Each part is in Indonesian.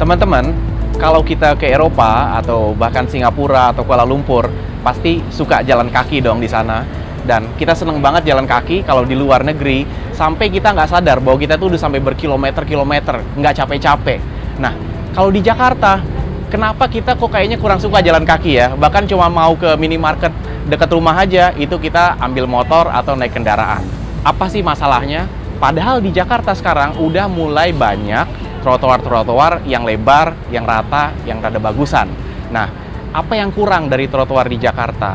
Teman-teman, kalau kita ke Eropa atau bahkan Singapura atau Kuala Lumpur, pasti suka jalan kaki dong di sana. Dan kita seneng banget jalan kaki kalau di luar negeri, sampai kita nggak sadar bahwa kita tuh udah sampai berkilometer-kilometer, nggak capek-capek. Nah, kalau di Jakarta, kenapa kita kok kayaknya kurang suka jalan kaki ya? Bahkan cuma mau ke minimarket dekat rumah aja, itu kita ambil motor atau naik kendaraan. Apa sih masalahnya? Padahal di Jakarta sekarang udah mulai banyak trotoar-trotoar yang lebar, yang rata, yang rada bagusan. Nah, apa yang kurang dari trotoar di Jakarta?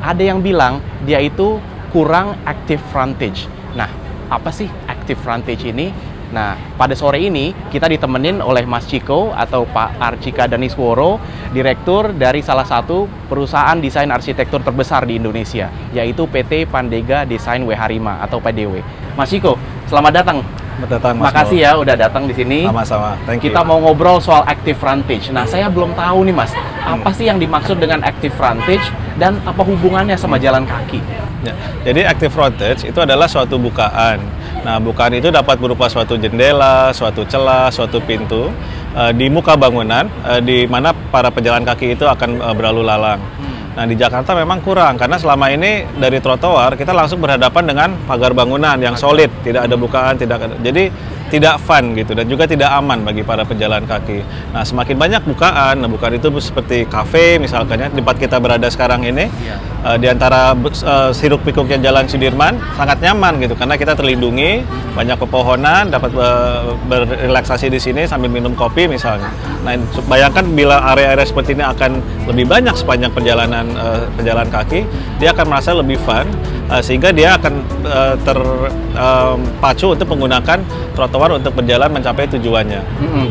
Ada yang bilang dia itu kurang active frontage. Nah, apa sih active frontage ini? Nah, pada sore ini kita ditemenin oleh Mas Ciko atau Pak Archika Danisworo, direktur dari salah satu perusahaan desain arsitektur terbesar di Indonesia, yaitu PT Pandega Desain Weharima atau PDW. Mas Ciko, selamat datang. Makasih ya udah datang di sini. Sama-sama. Kita mau ngobrol soal active frontage. Nah, saya belum tahu nih Mas, apa sih yang dimaksud dengan active frontage dan apa hubungannya sama jalan kaki? Ya, jadi active frontage itu adalah suatu bukaan. Nah, bukaan itu dapat berupa suatu jendela, suatu celah, suatu pintu di muka bangunan di mana para pejalan kaki itu akan berlalu lalang. Nah, di Jakarta memang kurang, karena selama ini dari trotoar kita langsung berhadapan dengan pagar bangunan yang solid, tidak ada bukaan, jadi tidak fun gitu, dan juga tidak aman bagi para pejalan kaki. Nah, semakin banyak bukaan, nah bukaan itu seperti kafe misalkan ya, tempat kita berada sekarang ini, di antara hiruk pikuknya Jalan Sudirman, sangat nyaman gitu, karena kita terlindungi, banyak pepohonan, dapat berrelaksasi di sini sambil minum kopi misalnya. Nah, bayangkan bila area-area seperti ini akan lebih banyak sepanjang perjalanan pejalan kaki, dia akan merasa lebih fun, sehingga dia akan terpacu untuk menggunakan trotoar untuk berjalan mencapai tujuannya.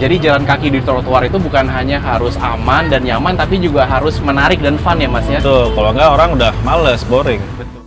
Jadi jalan kaki di trotoar itu bukan hanya harus aman dan nyaman, tapi juga harus menarik dan fun ya Mas ya? Betul, kalau enggak orang udah males, boring. Betul.